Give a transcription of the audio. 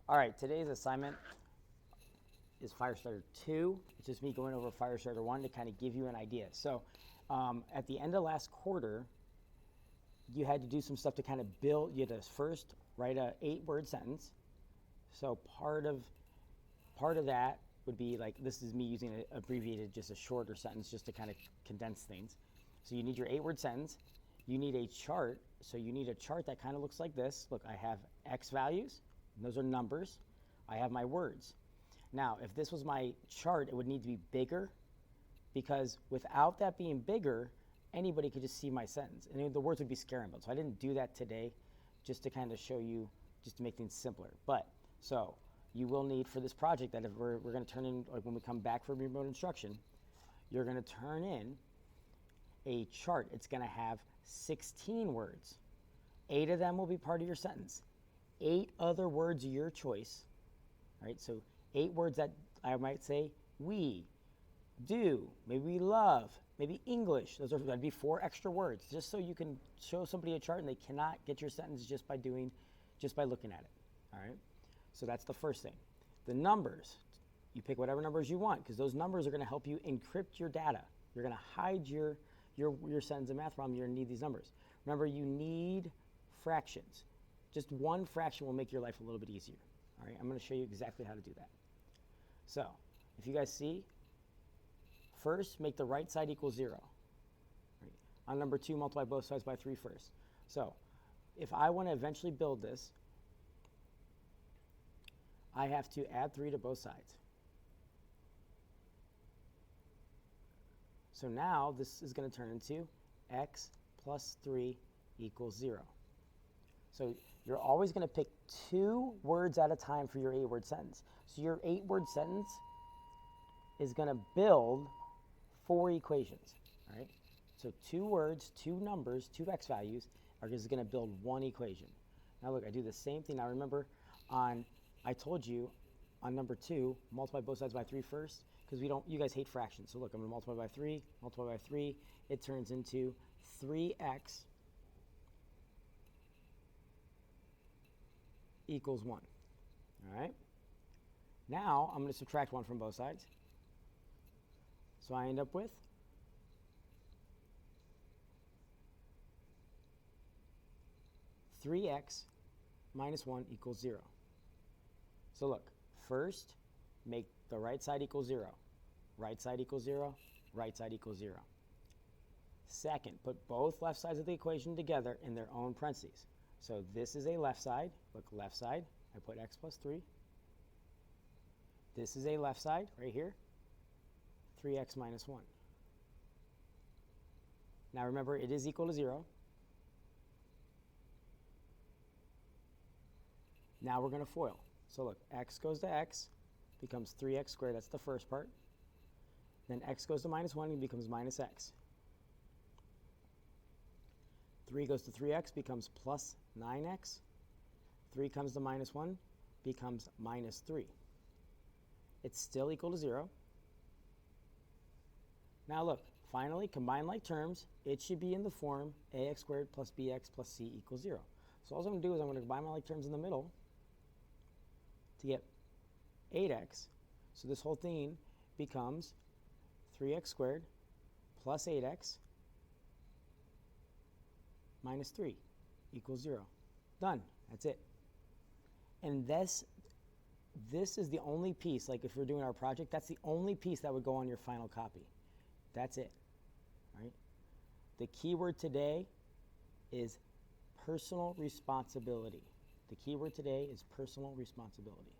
All right, today's assignment is Firestarter 2. It's just me going over Firestarter 1 to kind of give you an idea. So at the end of last quarter, you had to do some stuff to kind of build. You had to first write a 8-word sentence. So part of that would be like, this is me using an abbreviated, just a shorter sentence just to kind of condense things. So you need your 8-word sentence. You need a chart. So you need a chart that kind of looks like this. Look, I have X values. Those are numbers. I have my words. Now, if this was my chart, it would need to be bigger, because without that being bigger, anybody could just see my sentence, and the words would be scrambled. So I didn't do that today, just to kind of show you, just to make things simpler. But so you will need for this project that if we're going to turn in, like when we come back for remote instruction, you're going to turn in a chart. It's going to have 16 words. 8 of them will be part of your sentence. 8 other words of your choice. Right? So 8 words that I might say we, do, maybe love, maybe English. That'd be 4 extra words, just so you can show somebody a chart and they cannot get your sentence just by looking at it. All right. So that's the first thing. The numbers, you pick whatever numbers you want, because those numbers are going to help you encrypt your data. You're going to hide your sentence and math problem. You're going to need these numbers. Remember, you need fractions. Just one fraction will make your life a little bit easier. All right. I'm going to show you exactly how to do that. So if you guys see, first, make the right side equal 0. Right. On number 2, multiply both sides by 3 first. So if I want to eventually build this, I have to add 3 to both sides. So now this is going to turn into x plus 3 equals 0. So you're always going to pick 2 words at a time for your 8-word sentence. So your 8-word sentence is going to build 4 equations, right? So 2 words, 2 numbers, 2 x values are just going to build 1 equation. Now look, I do the same thing. Now remember, I told you on number 2, multiply both sides by 3 first, because you guys hate fractions. So look, I'm going to multiply by 3, it turns into 3x equals 1. All right? Now I'm going to subtract 1 from both sides. So I end up with 3x minus 1 equals 0. So look, first, make the right side equal 0. Right side equals 0, right side equals 0. Second, put both left sides of the equation together in their own parentheses. So this is a left side. Look, left side, I put x plus 3. This is a left side right here, 3x minus 1. Now remember, it is equal to 0. Now we're going to FOIL. So look, x goes to x, becomes 3x squared. That's the first part. Then x goes to minus 1 and becomes minus x. 3 goes to 3x, becomes plus 9x. 3 comes to minus 1, becomes minus 3. It's still equal to 0. Now look, finally, combine like terms. It should be in the form ax squared plus bx plus c equals 0. So all I'm going to do is I'm going to combine my like terms in the middle to get 8x. So this whole thing becomes 3x squared plus 8x minus 3 equals 0. Done. That's it. And this is the only piece, like if we're doing our project, that's the only piece that would go on your final copy. That's it. Right? The key word today is personal responsibility. The key word today is personal responsibility.